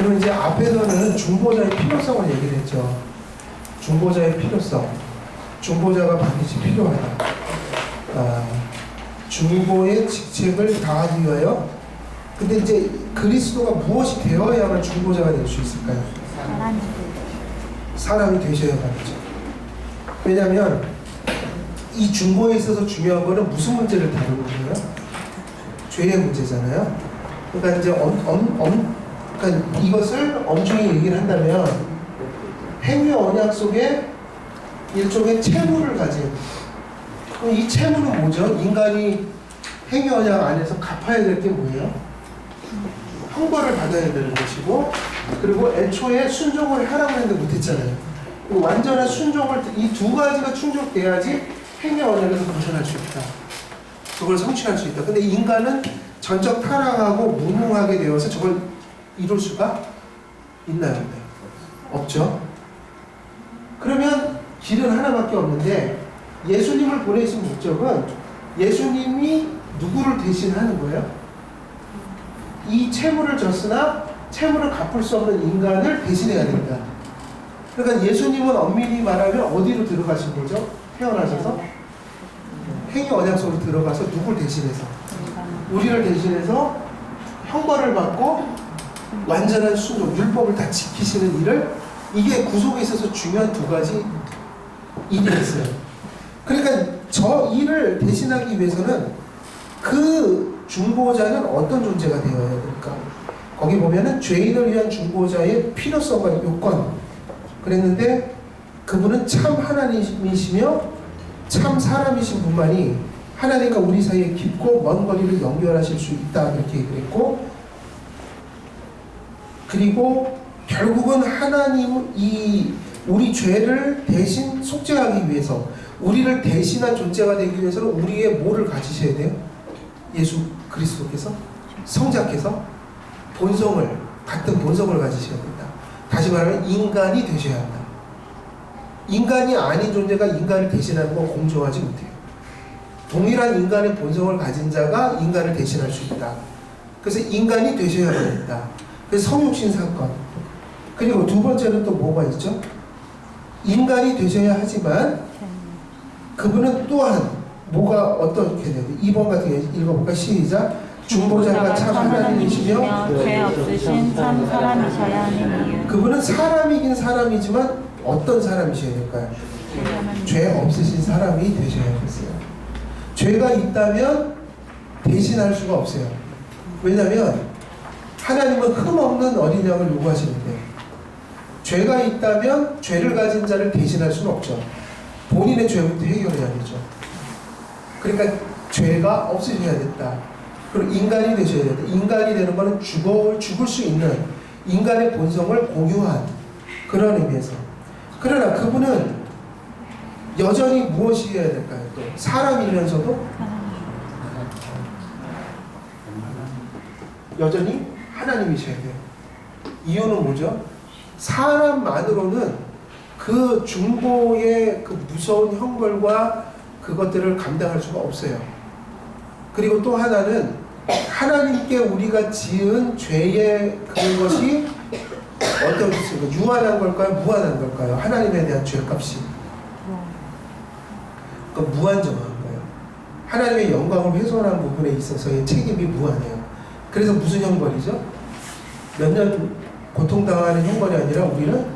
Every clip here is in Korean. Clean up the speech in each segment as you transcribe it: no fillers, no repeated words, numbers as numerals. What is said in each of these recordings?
그리고 이제 앞에서는 중보자의 필요성을 얘기를 했죠. 중보자의 필요성. 중보자가 반드시 필요하다. 중보의 직책을 다하기 위하여. 근데 이제 그리스도가 무엇이 되어야만 중보자가 될 수 있을까요? 사람이 되셔야 말이죠. 왜냐하면 이 중보에 있어서 중요한 거는 무슨 문제를 다루는 거예요? 죄의 문제잖아요. 그러니까 이제 그러니까 이것을 엄중히 얘기를 한다면 행위 언약 속에 일종의 채무를 가진, 그럼 이 채무는 뭐죠? 인간이 행위 언약 안에서 갚아야 될 게 뭐예요? 형벌을 받아야 되는 것이고, 그리고 애초에 순종을 하라고 했는데 못했잖아요. 완전한 순종을, 이 두 가지가 충족돼야지 행위 언약에서 벗어날 수 있다. 그걸 성취할 수 있다. 근데 인간은 전적 타락하고 무능하게 되어서 저걸 이룰 수가 있나요? 네. 없죠. 그러면 길은 하나밖에 없는데, 예수님을 보내신 목적은 예수님이 누구를 대신하는 거예요? 이 채무를 졌으나 채무를 갚을 수 없는 인간을 대신해야 된다. 그러니까 예수님은 엄밀히 말하면 어디로 들어가신 거죠? 태어나셔서 행위 언약 속으로 들어가서 누굴 대신해서? 우리를 대신해서 형벌을 받고 완전한 순종, 율법을 다 지키시는 일을, 이게 구속에 있어서 중요한 두 가지 일이 있어요. 그러니까 저 일을 대신하기 위해서는 그 중보자는 어떤 존재가 되어야 될까? 거기 보면은 죄인을 위한 중보자의 필요성과 요건 그랬는데, 그분은 참 하나님이시며 참 사람이신 분만이 하나님과 우리 사이에 깊고 먼 거리를 연결하실 수 있다, 이렇게 얘기를 했고, 그리고 결국은 하나님이 우리 죄를 대신 속죄하기 위해서, 우리를 대신한 존재가 되기 위해서는 우리의 뭐를 가지셔야 돼요? 예수 그리스도께서, 성자께서 같은 본성을 가지셔야 된다. 다시 말하면 인간이 되셔야 한다. 인간이 아닌 존재가 인간을 대신하는 건 공정하지 못해요. 동일한 인간의 본성을 가진 자가 인간을 대신할 수 있다. 그래서 인간이 되셔야 된다. 그래서 성육신 사건. 그리고 두 번째는 또 뭐가 있죠? 인간이 되셔야 하지만 그분은 또한 뭐가 어떻게 돼요? 2번 같은 게 읽어볼까? 시작. 중보자가 참 하나님이시며 죄 없으신 참 사람이셔야 하는 이유. 그분은 사람이긴 사람이지만 어떤 사람이셔야 될까요? 죄 없으신 사람이 되셔야겠어요. 죄가 있다면 대신할 수가 없어요. 왜냐하면 하나님은 흠없는 어린 양을 요구하시는데, 죄가 있다면 죄를 가진 자를 대신할 수는 없죠. 본인의 죄부터 해결해야 되죠. 그러니까 죄가 없으셔야 된다. 그리고 인간이 되셔야 된다. 인간이 되는 것은 죽을 수 있는 인간의 본성을 공유한 그런 의미에서. 그러나 그분은 여전히 무엇이 해야 될까요? 또 사람이면서도 여전히 하나님이셔야 돼요. 이유는 뭐죠? 사람만으로는 그 중보의 그 무서운 형벌과 그것들을 감당할 수가 없어요. 그리고 또 하나는 하나님께 우리가 지은 죄의 그것이 어떤 것인가? 유한한 걸까요? 무한한 걸까요? 하나님에 대한 죄값이. 그러니까 무한정한 거예요. 하나님의 영광을 훼손한 부분에 있어서의 책임이 무한해요. 그래서 무슨 형벌이죠? 몇 년 고통당하는 형벌이 아니라 우리는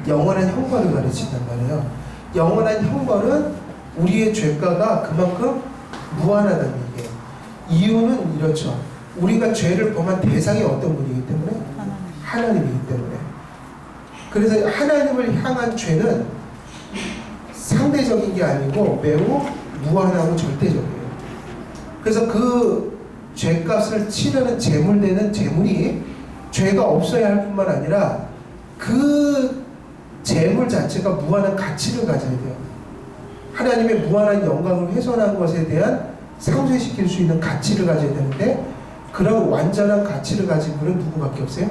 영원한 형벌을 가르친단 말이에요. 영원한 형벌은 우리의 죄가가 그만큼 무한하다는 얘기예요. 이유는 이렇죠. 우리가 죄를 범한 대상이 어떤 분이기 때문에? 하나님이기 때문에. 그래서 하나님을 향한 죄는 상대적인 게 아니고 매우 무한하고 절대적이에요. 그래서 그 죄값을 치르는 제물되는 제물이 죄가 없어야 할 뿐만 아니라 그 제물 자체가 무한한 가치를 가져야 돼요. 하나님의 무한한 영광을 훼손한 것에 대한 상쇄시킬 수 있는 가치를 가져야 되는데, 그런 완전한 가치를 가진 분은 누구밖에 없어요?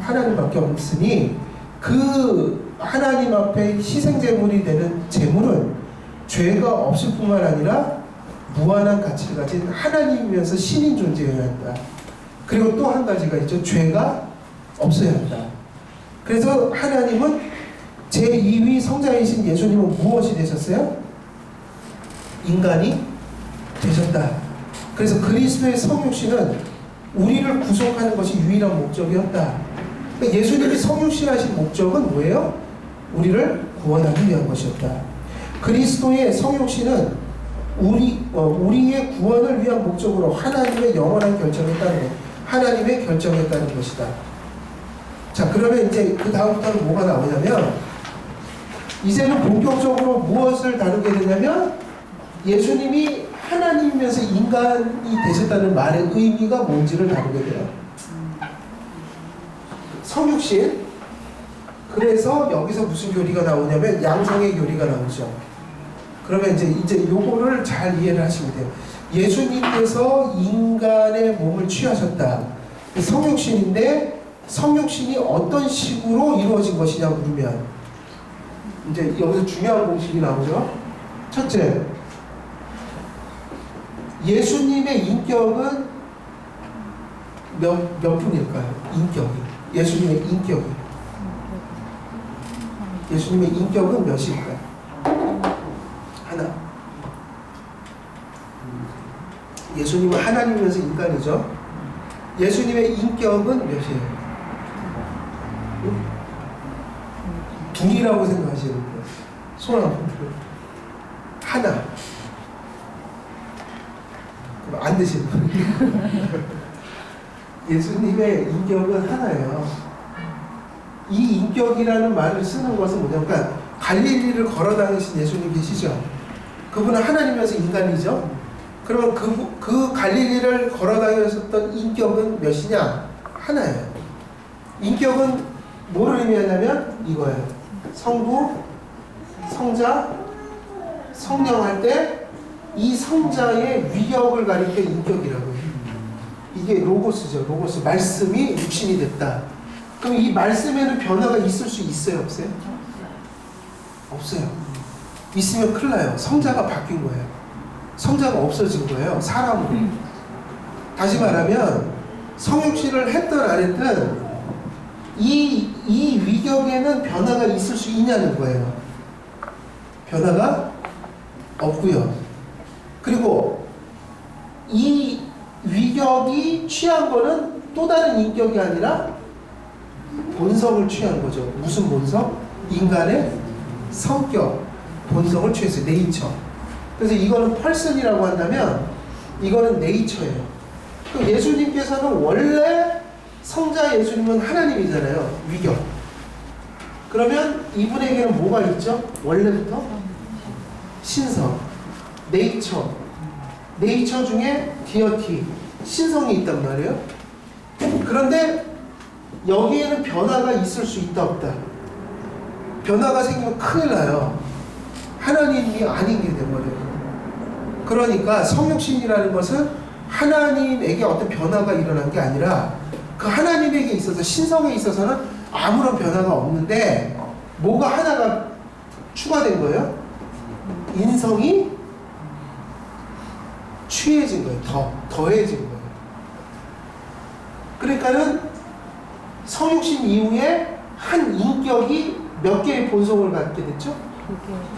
하나님밖에 없으니, 그 하나님 앞에 희생제물이 되는 제물은 죄가 없을 뿐만 아니라 무한한 가치를 가진 하나님이면서 신인 존재여야 한다. 그리고 또 한 가지가 있죠. 죄가 없어야 한다. 그래서 하나님은 제2위 성자이신 예수님은 무엇이 되셨어요? 인간이 되셨다. 그래서 그리스도의 성육신은 우리를 구속하는 것이 유일한 목적이었다. 그러니까 예수님이 성육신하신 목적은 뭐예요? 우리를 구원하기 위한 것이었다. 그리스도의 성육신은 우리의 구원을 위한 목적으로 하나님의 영원한 결정했다는 것, 하나님의 결정했다는 것이다. 자, 그러면 이제 그 다음부터는 뭐가 나오냐면, 이제는 본격적으로 무엇을 다루게 되냐면, 예수님이 하나님이면서 인간이 되셨다는 말의 의미가 뭔지를 다루게 돼요. 성육신. 그래서 여기서 무슨 교리가 나오냐면 양성의 교리가 나오죠. 그러면 이제 요거를 잘 이해를 하시면 돼요. 예수님께서 인간의 몸을 취하셨다. 성육신인데 성육신이 어떤 식으로 이루어진 것이냐 물으면 이제 여기서 중요한 공식이 나오죠. 첫째, 예수님의 인격은 몇 분일까요? 인격이. 예수님의 인격이. 예수님의 인격은 몇일까요? 하나. 예수님은 하나님이면서 인간이죠. 예수님의 인격은 몇이에요? 둘이라고 생각하시는 거예요. 손 한번 들어요. 하나. 그럼 안 되시는 거예요. 예수님의 인격은 하나예요. 이 인격이라는 말을 쓰는 것은 뭐냐면, 그러니까 갈릴리를 걸어 다니신 예수님 계시죠? 그분은 하나님이면서 인간이죠? 그러면 그 갈릴리를 걸어 다니셨던 인격은 몇이냐? 하나예요. 인격은 뭐를 의미하냐면 이거예요. 성부, 성자, 성령 할 때 이 성자의 위력을 가리켜 인격이라고 해요. 이게 로고스죠. 로고스. 말씀이 육신이 됐다. 그럼 이 말씀에는 변화가 있을 수 있어요? 없어요? 없어요. 있으면 큰일 나요. 성자가 바뀐 거예요. 성자가 없어진 거예요. 사람으로. 다시 말하면 성육신을 했든 안 했든 이 위격에는 변화가 있을 수 있냐는 거예요. 변화가 없고요. 그리고 이 위격이 취한 거는 또 다른 인격이 아니라 본성을 취한 거죠. 무슨 본성? 인간의 성격, 본성을 취했어요. 네이처. 그래서 이거는 펄슨이라고 한다면 이거는 네이처예요. 그럼 예수님께서는 원래 성자 예수님은 하나님이잖아요. 위격. 그러면 이분에게는 뭐가 있죠? 원래부터? 신성. 네이처. 네이처 중에 디어티. 신성이 있단 말이에요. 그런데 여기에는 변화가 있을 수 있다 없다. 변화가 생기면 큰일 나요. 하나님이 아닌 게 돼버려요. 그러니까 성육신이라는 것은 하나님에게 어떤 변화가 일어난 게 아니라 그 하나님에게 있어서 신성에 있어서는 아무런 변화가 없는데 뭐가 하나가 추가된 거예요? 인성이 취해진 거예요. 더해진 거예요. 그러니까는 성육신 이후에 한 인격이 몇 개의 본성을 갖게 됐죠?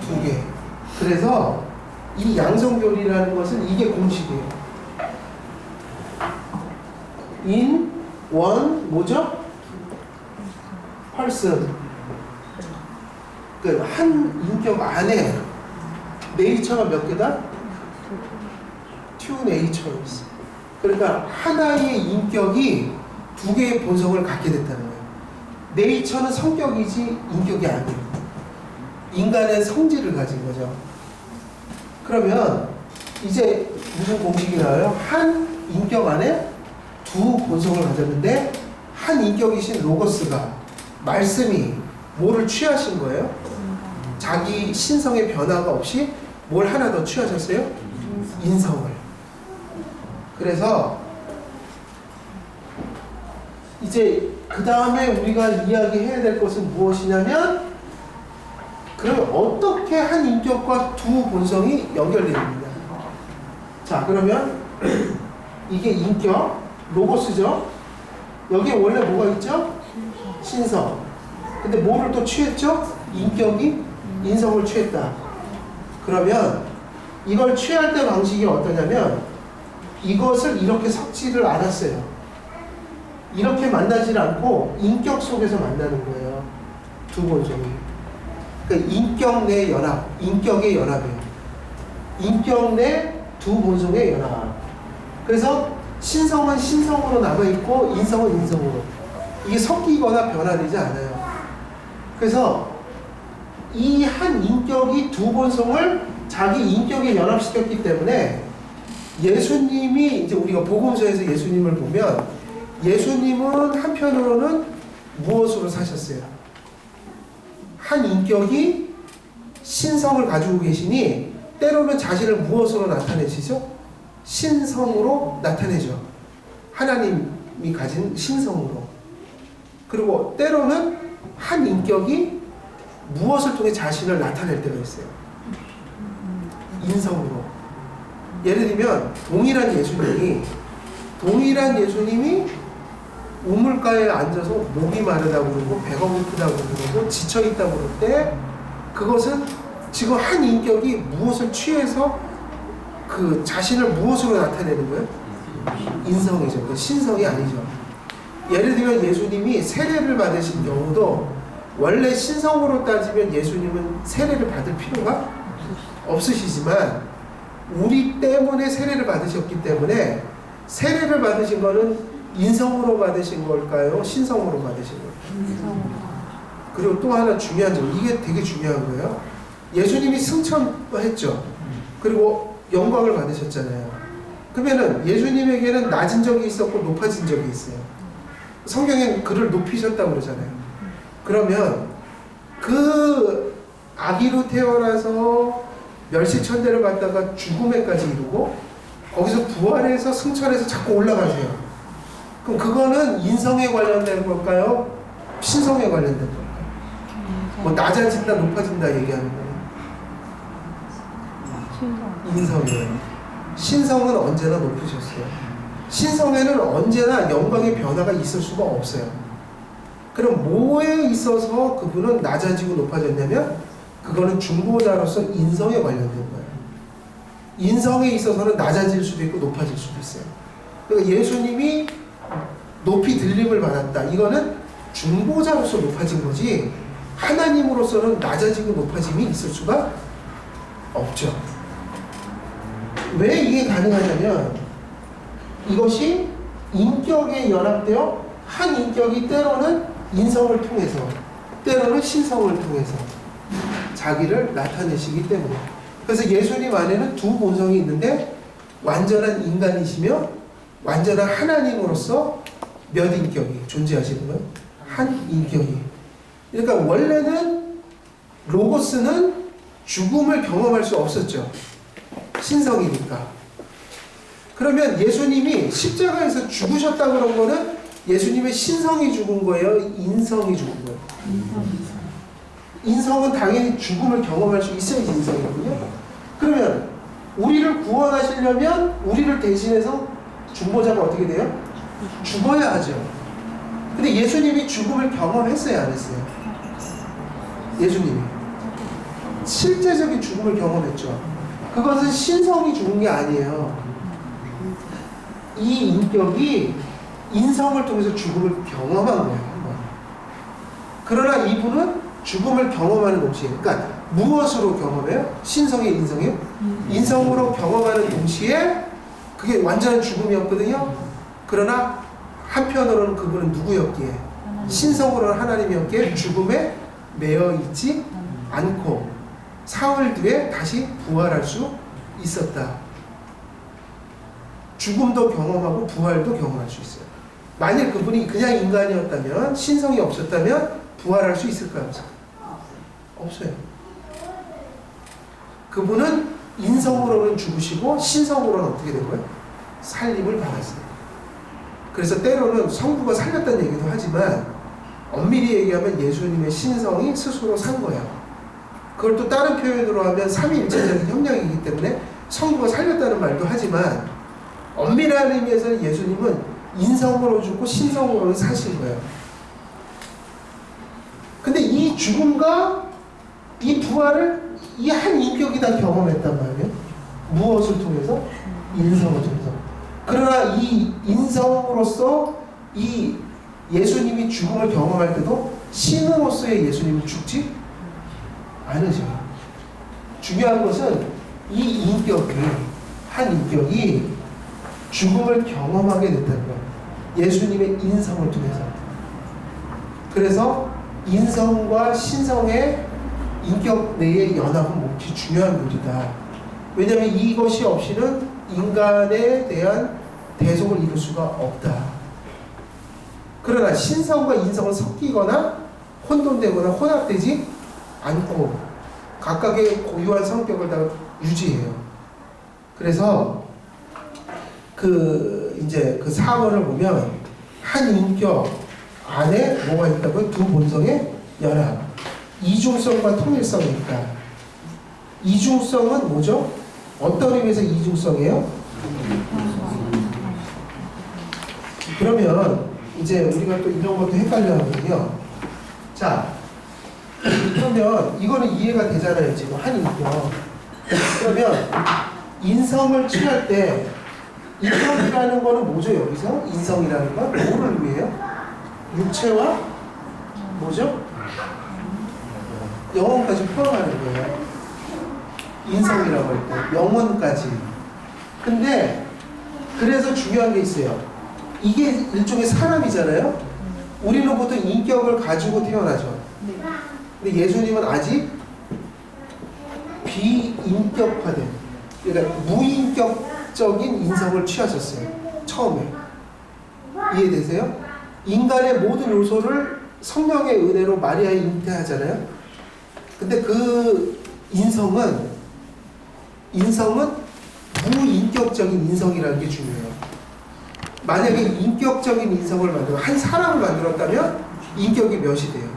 두 개. 그래서 이 양성교리라는 것은 이게 공식이에요. 인, 원, 뭐죠? 펄슨. 그러니까 한 인격 안에 네이처가 몇 개다? 투 네이처가 있어. 그러니까 하나의 인격이 두 개의 본성을 갖게 됐다는 거예요. 네이처는 성격이지 인격이 아니에요. 인간의 성질을 가진 거죠. 그러면 이제 무슨 공식이 나와요? 한 인격 안에 두 본성을 가졌는데 한 인격이신 로고스가 말씀이 뭐를 취하신 거예요? 자기 신성의 변화가 없이 뭘 하나 더 취하셨어요? 인성을. 그래서 이제 그 다음에 우리가 이야기해야 될 것은 무엇이냐면 그러면 어떻게 한 인격과 두 본성이 연결됩니다. 자, 그러면 이게 인격, 로고스죠. 여기에 원래 뭐가 있죠? 신성. 근데 뭐를 또 취했죠? 인격이 인성을 취했다. 그러면 이걸 취할 때 방식이 어떠냐면 이것을 이렇게 섞지를 않았어요. 이렇게 만나질 않고 인격 속에서 만나는 거예요. 두 본성이. 그러니까 인격 내 연합, 인격의 연합이에요. 인격 내 두 본성의 연합. 그래서 신성은 신성으로 남아있고 인성은 인성으로. 이게 섞이거나 변화되지 않아요. 그래서 이 한 인격이 두 본성을 자기 인격에 연합시켰기 때문에 예수님이 이제 우리가 복음서에서 예수님을 보면 예수님은 한편으로는 무엇으로 사셨어요? 한 인격이 신성을 가지고 계시니 때로는 자신을 무엇으로 나타내시죠? 신성으로 나타내죠. 하나님이 가진 신성으로. 그리고 때로는 한 인격이 무엇을 통해 자신을 나타낼 때가 있어요. 인성으로. 예를 들면 동일한 예수님이 우물가에 앉아서 목이 마르다고 그러고 배가 고프다고 그러고 지쳐있다고 그럴 때 그것은 지금 한 인격이 무엇을 취해서 그 자신을 무엇으로 나타내는 거예요? 인성이죠. 그 신성이 아니죠. 예를 들면 예수님이 세례를 받으신 경우도 원래 신성으로 따지면 예수님은 세례를 받을 필요가 없으시지만 우리 때문에 세례를 받으셨기 때문에 세례를 받으신 거는 인성으로 받으신 걸까요? 신성으로 받으신 걸까요? 그리고 또 하나 중요한 점, 이게 되게 중요한 거예요. 예수님이 승천했죠. 그리고 영광을 받으셨잖아요. 그러면은 예수님에게는 낮은 적이 있었고 높아진 적이 있어요. 성경엔 그를 높이셨다고 그러잖아요. 그러면 그 아기로 태어나서 멸시천대를 받다가 죽음에까지 이르고 거기서 부활해서 승천해서 자꾸 올라가세요. 그럼 그거는 인성에 관련된 걸까요? 신성에 관련된 걸까요? 뭐 낮아진다 높아진다 얘기하는 거예요. 인성이에요. 신성은 언제나 높으셨어요. 신성에는 언제나 영광의 변화가 있을 수가 없어요. 그럼 뭐에 있어서 그분은 낮아지고 높아졌냐면 그거는 중보자로서 인성에 관련된 거예요. 인성에 있어서는 낮아질 수도 있고 높아질 수도 있어요. 그러니까 예수님이 높이 들림을 받았다. 이거는 중보자로서 높아진 거지 하나님으로서는 낮아지고 높아짐이 있을 수가 없죠. 왜 이게 가능하냐면 이것이 인격에 연합되어 한 인격이 때로는 인성을 통해서 때로는 신성을 통해서 자기를 나타내시기 때문에. 그래서 예수님 안에는 두 본성이 있는데 완전한 인간이시며 완전한 하나님으로서 몇 인격이 존재하시는 거예요? 한 인격이. 그러니까 원래는 로고스는 죽음을 경험할 수 없었죠. 신성이니까. 그러면 예수님이 십자가에서 죽으셨다 그런 거는 예수님의 신성이 죽은 거예요? 인성이 죽은 거예요? 인성은 당연히 죽음을 경험할 수 있어야지 인성이거든요. 그러면 우리를 구원하시려면 우리를 대신해서 중보자가 어떻게 돼요? 죽어야 하죠. 근데 예수님이 죽음을 경험했어요, 안 했어요? 예수님이 실제적인 죽음을 경험했죠. 그것은 신성이 죽은 게 아니에요. 이 인격이 인성을 통해서 죽음을 경험한 거예요. 그러나 이분은 죽음을 경험하는 동시에, 그러니까 무엇으로 경험해요? 신성의 인성이요? 인성으로 경험하는 동시에 그게 완전한 죽음이었거든요. 그러나 한편으로는 그분은 누구였기에? 신성으로는 하나님이었기에 죽음에 매여 있지 않고 사흘 뒤에 다시 부활할 수 있었다. 죽음도 경험하고 부활도 경험할 수 있어요. 만일 그분이 그냥 인간이었다면, 신성이 없었다면 부활할 수 있을까요? 없어요. 그분은 인성으로는 죽으시고 신성으로는 어떻게 된 거예요? 살림을 받았어요. 그래서 때로는 성부가 살렸다는 얘기도 하지만 엄밀히 얘기하면 예수님의 신성이 스스로 산 거예요. 그걸 또 다른 표현으로 하면 삼위일체적인 협력이기 때문에 성부가 살렸다는 말도 하지만 엄밀한 의미에서는 예수님은 인성으로 죽고 신성으로는 사신 거예요. 이 죽음과 이 부활을 이 한 인격이 다 경험했단 말이에요. 무엇을 통해서? 인성을 통해서. 그러나 이 인성으로서 이 예수님이 죽음을 경험할 때도 신으로서의 예수님은 죽지 않으셔요. 중요한 것은 이 인격이, 한 인격이 죽음을 경험하게 됐다는 거예요. 예수님의 인성을 통해서. 그래서 인성과 신성의 인격 내의 연합은 몹시 중요한 일이다. 왜냐하면 이것이 없이는 인간에 대한 대속을 이룰 수가 없다. 그러나 신성과 인성은 섞이거나 혼돈되거나 혼합되지 않고 각각의 고유한 성격을 다 유지해요. 그래서 이제 그 4번을 보면 한 인격 안에 뭐가 있다고요? 두 본성의 연합. 이중성과 통일성이 있다. 이중성은 뭐죠? 어떤 의미에서 이중성이에요? 그러면 이제 우리가 또 이런 것도 헷갈려 하거든요. 자, 그러면 이거는 이해가 되잖아요. 지금 한 인격. 그러면 인성을 취할 때 인성이라는 거는 뭐죠? 여기서 인성이라는 건 뭐를 위해요? 육체와 뭐죠? 영혼까지 포함하는 거예요. 인성이라고 할 때 영혼까지. 근데 그래서 중요한 게 있어요. 이게 일종의 사람이잖아요. 우리는 보통 인격을 가지고 태어나죠. 근데 예수님은 아직 비인격화된, 그러니까 무인격적인 인성을 취하셨어요. 처음에. 이해되세요? 인간의 모든 요소를 성령의 은혜로 마리아에 잉태하잖아요. 근데 그 인성은 무인격적인 인성이라는 게 중요해요. 만약에 인격적인 인성을 만들어 한 사람을 만들었다면 인격이 몇이 돼요?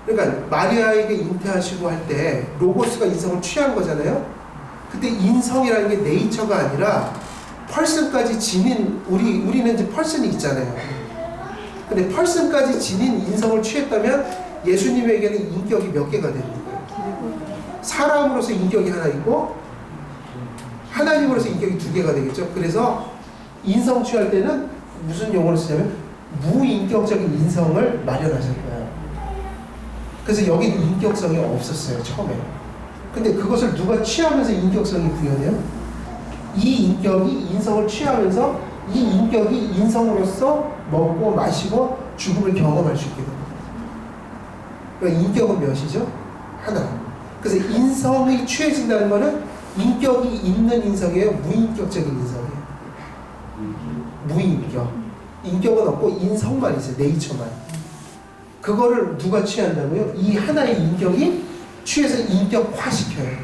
그러니까 마리아에게 잉태하시고 할 때 로고스가 인성을 취한 거잖아요. 그때 인성이라는 게 네이처가 아니라 펄슨까지 지닌 우리는 이제 펄슨이 있잖아요. 근데 펄슨까지 지닌 인성을 취했다면 예수님에게는 인격이 몇 개가 되는 거예요? 사람으로서 인격이 하나 있고 하나님으로서 인격이 두 개가 되겠죠. 그래서 인성 취할 때는 무슨 용어를 쓰냐면 무인격적인 인성을 마련하실 거예요. 그래서 여기는 인격성이 없었어요. 처음에. 근데 그것을 누가 취하면서 인격성이 구현해요? 이 인격이 인성을 취하면서 이 인격이 인성으로서 먹고 마시고 죽음을 경험할 수 있게 됩니다. 그러니까 인격은 몇이죠? 하나. 그래서 인성이 취해진다는 것은 인격이 있는 인성이에요? 무인격적인 인성이에요? 무인격. 인격은 없고 인성만 있어요. 네이처만. 그거를 누가 취한다고요? 이 하나의 인격이 취해서 인격화시켜요.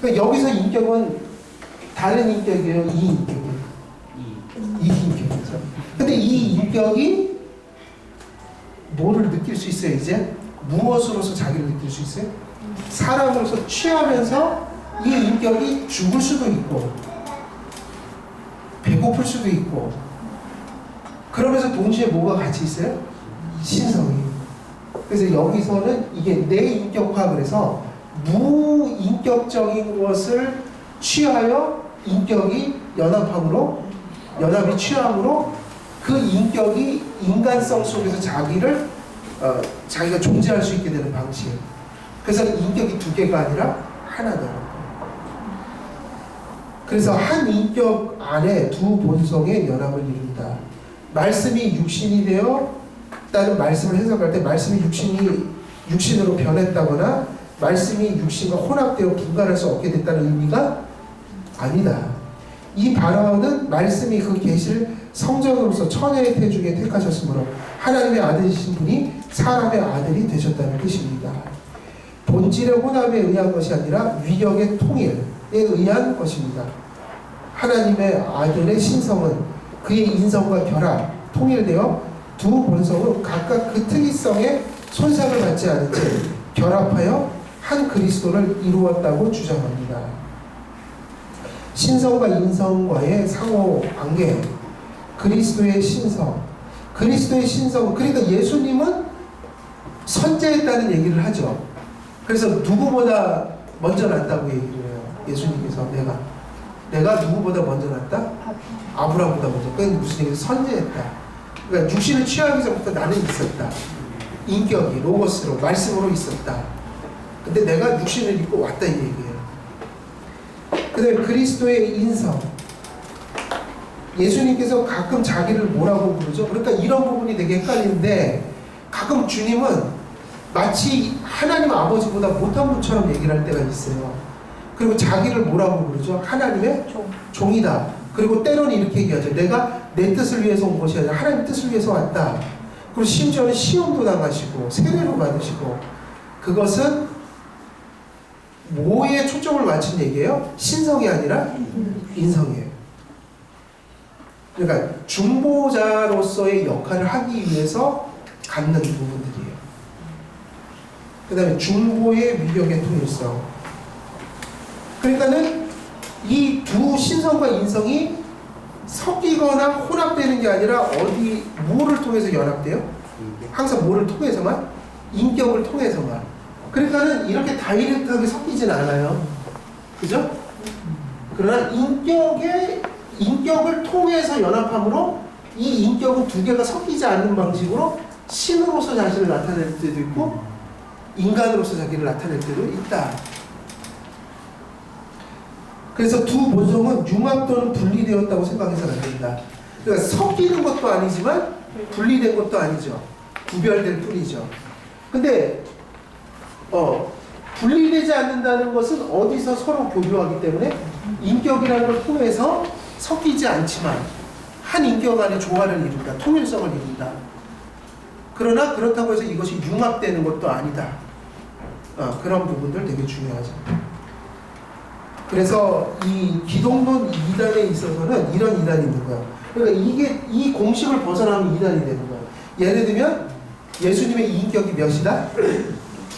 그러니까 여기서 인격은 다른 인격이에요? 이 인격이에요? 이 인격이죠. 근데 이 인격이 뭐를 느낄 수 있어요? 이제? 무엇으로서 자기를 느낄 수 있어요? 사람으로서 취하면서 이 인격이 죽을 수도 있고 배고플 수도 있고 그러면서 동시에 뭐가 같이 있어요? 신성이. 그래서 여기서는 이게 내인격화, 그래서 무인격적인 것을 취하여 인격이 연합이 취함으로 그 인격이 인간성 속에서 자기가 존재할 수 있게 되는 방식. 그래서 인격이 두 개가 아니라 하나다. 그래서 한 인격 안에 두 본성의 연합을 이룬다. 말씀이 육신이 되어 다는 말씀을 해석할 때 말씀이 육신으로 변했다거나 말씀이 육신과 혼합되어 분간할 수 없게 됐다는 의미가 아니다. 이 발언은 말씀이 그 계시를 성전으로서 처녀의 태중에 택하셨으므로 하나님의 아들이신 분이 사람의 아들이 되셨다는 뜻입니다. 본질의 혼합에 의한 것이 아니라 위력의 통일에 의한 것입니다. 하나님의 아들의 신성은 그의 인성과 결합, 통일되어 두 본성은 각각 그 특이성에 손상을 받지 않은 채 결합하여 한 그리스도를 이루었다고 주장합니다. 신성과 인성과의 상호 관계, 그리스도의 신성, 그러니까 예수님은 선제했다는 얘기를 하죠. 그래서 누구보다 먼저 났다고 얘기를 해요. 예수님께서 내가 누구보다 먼저 났다? 아브라함보다 먼저. 그건 무슨 얘기예요? 선제했다. 그러니까 육신을 취하기 전부터 나는 있었다. 인격이 로고스로 말씀으로 있었다. 근데 내가 육신을 입고 왔다 이 얘기예요. 그 다음에 그리스도의 인성. 예수님께서 가끔 자기를 뭐라고 부르죠? 그러니까 이런 부분이 되게 헷갈리는데 가끔 주님은 마치 하나님 아버지보다 못한 분처럼 얘기를 할 때가 있어요. 그리고 자기를 뭐라고 부르죠? 하나님의 종이다. 그리고 때로는 이렇게 얘기하죠. 내가 내 뜻을 위해서 온 것이 아니라 하나님의 뜻을 위해서 왔다. 그리고 심지어는 시험도 당하시고 세례도 받으시고 그것은 뭐에 초점을 맞춘 얘기예요? 신성이 아니라 인성이에요. 그러니까 중보자로서의 역할을 하기 위해서 갖는 부분들이에요. 그 다음에 중보의 위력의 통일성. 그러니까는 이 두 신성과 인성이 섞이거나 혼합되는 게 아니라 뭐를 통해서 연합돼요? 항상 뭐를 통해서만? 인격을 통해서만. 그러니까는 이렇게 다이렉트하게 섞이진 않아요. 그죠? 그러나 인격을 통해서 연합함으로 이 인격은 두 개가 섞이지 않는 방식으로 신으로서 자신을 나타낼 때도 있고 인간으로서 자기를 나타낼 때도 있다. 그래서 두 본성은 융합 또는 분리되었다고 생각해서는 안 된다. 그러니까 섞이는 것도 아니지만 분리된 것도 아니죠. 구별될 뿐이죠. 근데 분리되지 않는다는 것은 어디서 서로 교류하기 때문에 인격이라는 걸 통해서 섞이지 않지만 한 인격 안에 조화를 이룬다. 통일성을 이룬다. 그러나 그렇다고 해서 이것이 융합되는 것도 아니다. 그런 부분들 되게 중요하죠. 그래서 이 기독론 이단에 있어서는 이런 이단이 있는 거예요. 그러니까 이 공식을 벗어나면 이단이 되는 거예요. 예를 들면 예수님의 인격이 몇이다?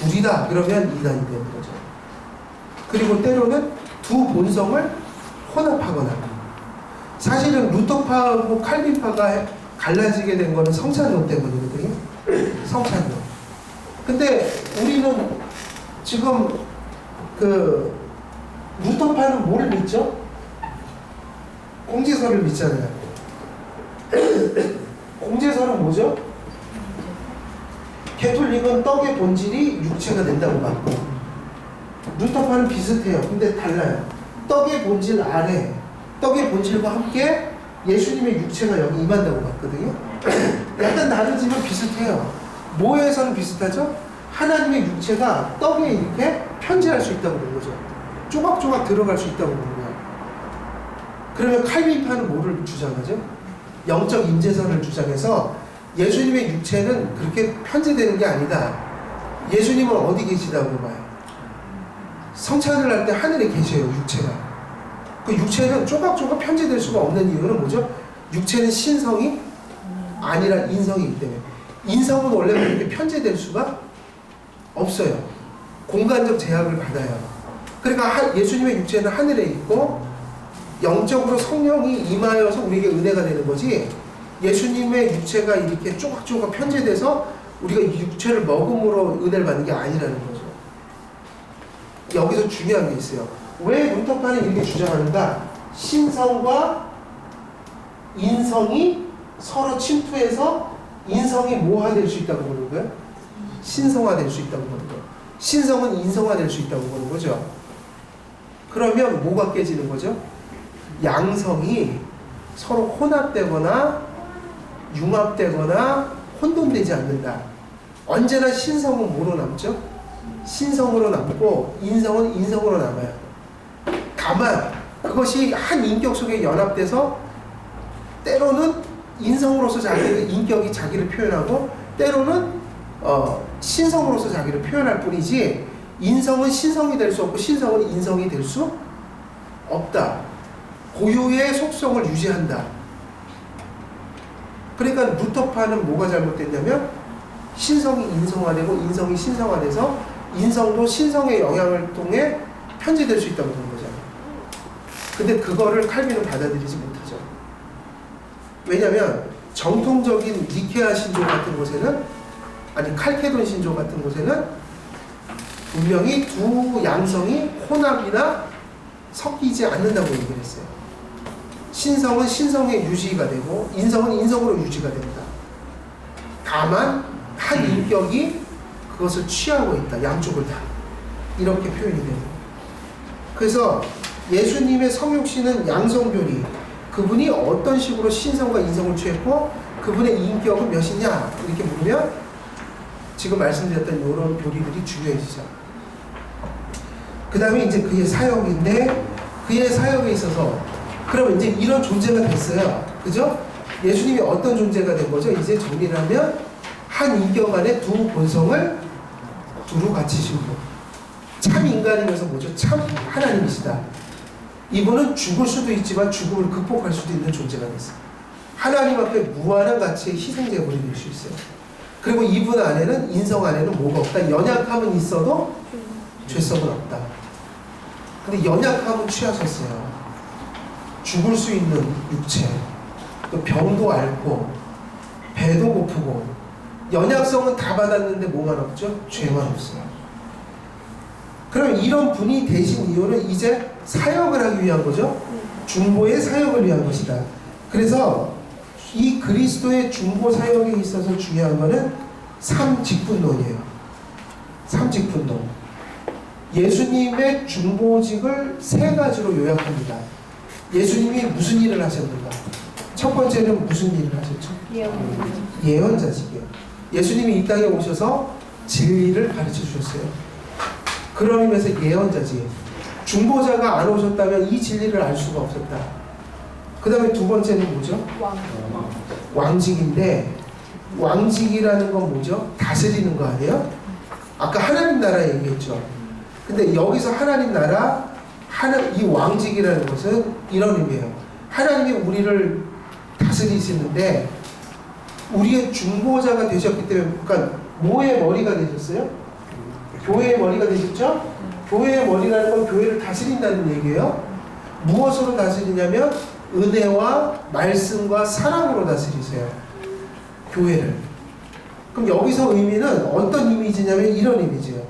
둘이다. 그러면 이단이 되는 거죠. 그리고 때로는 두 본성을 혼합하거나 사실은 루터파하고 칼빈파가 갈라지게 된 거는 성찬론 때문이거든요. 성찬론. 근데 우리는 지금 루터파는 뭐를 믿죠? 공제설을 믿잖아요. 공제설은 뭐죠? 개톨릭은 떡의 본질이 육체가 된다고 받고 루터파는 비슷해요. 근데 달라요. 떡의 본질 아래 떡의 본질과 함께 예수님의 육체가 여기 임한다고 봤거든요. 약간 다르지만 비슷해요. 뭐에서는 비슷하죠? 하나님의 육체가 떡에 이렇게 편재할 수 있다고 보는 거죠. 조각조각 들어갈 수 있다고 보는 거예요. 그러면 칼빈파는 뭐를 주장하죠? 영적 임재선을 주장해서 예수님의 육체는 그렇게 편재되는 게 아니다. 예수님은 어디 계시다고 봐요? 성찬을 할 때 하늘에 계셔요. 육체가. 그 육체는 조각조각 편재될 수가 없는 이유는 뭐죠? 육체는 신성이 아니라 인성이기 때문에. 인성은 원래 그렇게 편재될 수가 없어요. 공간적 제약을 받아요. 그러니까 예수님의 육체는 하늘에 있고 영적으로 성령이 임하여서 우리에게 은혜가 되는 거지, 예수님의 육체가 이렇게 조각조각 편재돼서 우리가 이 육체를 먹음으로 은혜를 받는 게 아니라는 거죠. 여기서 중요한 게 있어요. 왜 루터파는 이렇게 주장하는가? 신성과 인성이 서로 침투해서 인성이 뭐화될 수 있다고 보는 거예요? 신성화될 수 있다고 보는 거예요. 신성은 인성화될 수 있다고 보는 거죠. 그러면 뭐가 깨지는 거죠? 양성이 서로 혼합되거나 융합되거나 혼돈되지 않는다. 언제나 신성은 뭐로 남죠? 신성으로 남고 인성은 인성으로 남아요. 다만 그것이 한 인격 속에 연합돼서 때로는 인성으로서 자기의 인격이 자기를 표현하고 때로는 신성으로서 자기를 표현할 뿐이지, 인성은 신성이 될 수 없고 신성은 인성이 될 수 없다. 고유의 속성을 유지한다. 그러니까 루터파는 뭐가 잘못됐냐면 신성이 인성화되고 인성이 신성화돼서 인성도 신성의 영향을 통해 편재될 수 있다고 보는 거잖아요. 근데 그거를 칼빈은 받아들이지 못하죠. 왜냐하면 정통적인 니케아 신조 같은 곳에는 아니 칼케돈 신조 같은 곳에는 분명히 두 양성이 혼합이나 섞이지 않는다고 얘기를 했어요. 신성은 신성의 유지가 되고 인성은 인성으로 유지가 됩니다. 다만 한 인격이 그것을 취하고 있다. 양쪽을 다. 이렇게 표현이 됩니다. 그래서 예수님의 성육신은 양성교리, 그분이 어떤 식으로 신성과 인성을 취했고 그분의 인격은 몇이냐 이렇게 물으면 지금 말씀드렸던 이런 교리들이 중요해지죠. 그 다음에 이제 그의 사역인데 그의 사역에 있어서 그러면 이제 이런 존재가 됐어요. 그죠? 예수님이 어떤 존재가 된 거죠? 이제 정리를 하면 한 인격 안에 두 본성을 두루 갖추신 분. 참 인간이면서 뭐죠? 참 하나님이시다. 이분은 죽을 수도 있지만 죽음을 극복할 수도 있는 존재가 됐어요. 하나님 앞에 무한한 가치의 희생제물이 될 수 있어요. 그리고 이분 안에는 인성 안에는 뭐가 없다. 연약함은 있어도 죄성은 없다. 근데 연약함은 취하셨어요. 죽을 수 있는 육체, 또 병도 앓고 배도 고프고 연약성은 다 받았는데 뭐만 없죠? 죄만 없어요. 그럼 이런 분이 되신 이유는 이제 사역을 하기 위한 거죠. 중보의 사역을 위한 것이다. 그래서 이 그리스도의 중보 사역에 있어서 중요한 거는 삼직분론이에요. 삼직분론. 예수님의 중보직을 세 가지로 요약합니다. 예수님이 무슨 일을 하셨는가? 첫 번째는 무슨 일을 하셨죠? 예언자직이에요. 예수님이 이 땅에 오셔서 진리를 가르쳐 주셨어요. 그런 의미에서 예언자직. 중보자가 안 오셨다면 이 진리를 알 수가 없었다. 그 다음에 두 번째는 뭐죠? 왕직인데 왕직이라는 건 뭐죠? 다스리는 거 아니에요? 아까 하나님 나라 얘기했죠. 근데 여기서 하나님 나라 이 왕직이라는 것은 이런 의미예요. 하나님이 우리를 다스리시는데 우리의 중보자가 되셨기 때문에, 그러니까 뭐의 머리가 되셨어요? 교회의 머리가 되셨죠? 교회의 머리라는 건 교회를 다스린다는 얘기예요. 무엇으로 다스리냐면 은혜와 말씀과 사랑으로 다스리세요. 교회를. 그럼 여기서 의미는 어떤 이미지냐면 이런 이미지예요.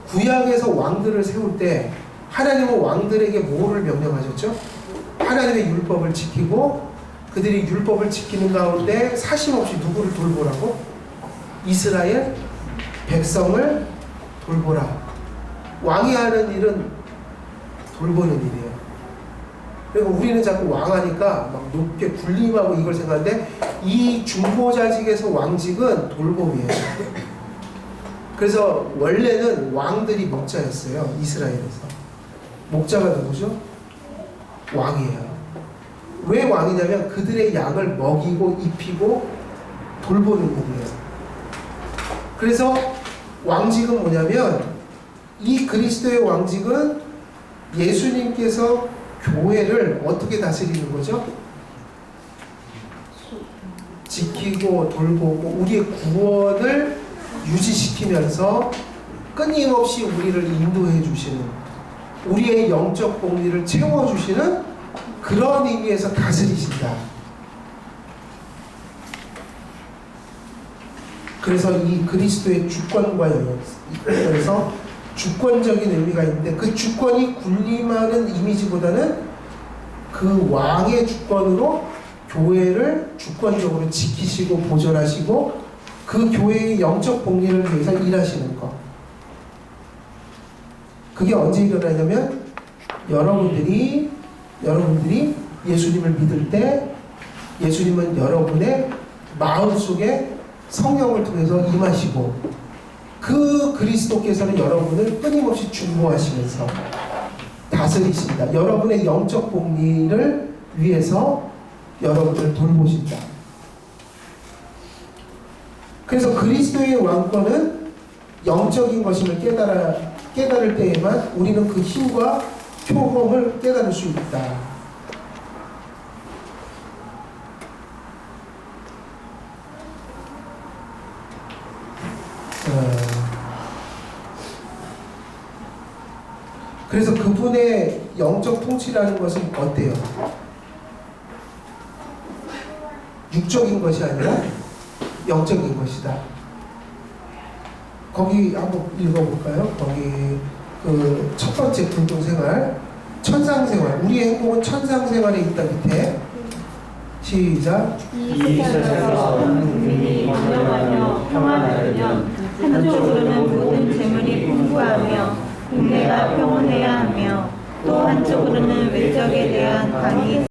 구약에서 왕들을 세울 때 하나님은 왕들에게 뭐를 명령하셨죠? 하나님의 율법을 지키고 그들이 율법을 지키는 가운데 사심없이 누구를 돌보라고? 이스라엘 백성을 돌보라. 왕이 하는 일은 돌보는 일이에요. 그리고 우리는 자꾸 왕하니까 막 높게 군림하고 이걸 생각하는데 이 중보자직에서 왕직은 돌봄이에요. 그래서 원래는 왕들이 목자였어요. 이스라엘에서. 목자가 누구죠? 왕이에요. 왜 왕이냐면 그들의 양을 먹이고 입히고 돌보는 일이에요. 그래서 왕직은 뭐냐면 이 그리스도의 왕직은 예수님께서 교회를 어떻게 다스리는 거죠? 지키고 돌보고 우리의 구원을 유지시키면서 끊임없이 우리를 인도해 주시는, 우리의 영적 공리를 채워주시는 그런 의미에서 다스리신다. 그래서 이 그리스도의 주권과 연결해서 주권적인 의미가 있는데 그 주권이 군림하는 이미지보다는 그 왕의 주권으로 교회를 주권적으로 지키시고 보존하시고 그 교회의 영적 복리를 위해서 일하시는 것. 그게 언제 일어나냐면 여러분들이 예수님을 믿을 때 예수님은 여러분의 마음속에 성령을 통해서 임하시고 그 그리스도께서는 여러분을 끊임없이 중보하시면서 다스리신다. 여러분의 영적 복리를 위해서 여러분을 돌보신다. 그래서 그리스도의 왕권은 영적인 것임을 깨달을 때에만 우리는 그 힘과 효험을 깨달을 수 있다. 그래서 그분의 영적 통치라는 것은 어때요? 육적인 것이 아니라 영적인 것이다. 거기 한번 읽어볼까요? 거기 그 첫 번째 공동생활, 천상생활. 우리의 행복은 천상생활에 있다 밑에. 시작. 이 세상에서 국민이 번영하며 평안하려면 한쪽으로는 모든 재물이 풍부하며 국내가 평온해야 하며 또 한쪽으로는 외적에 대한 강이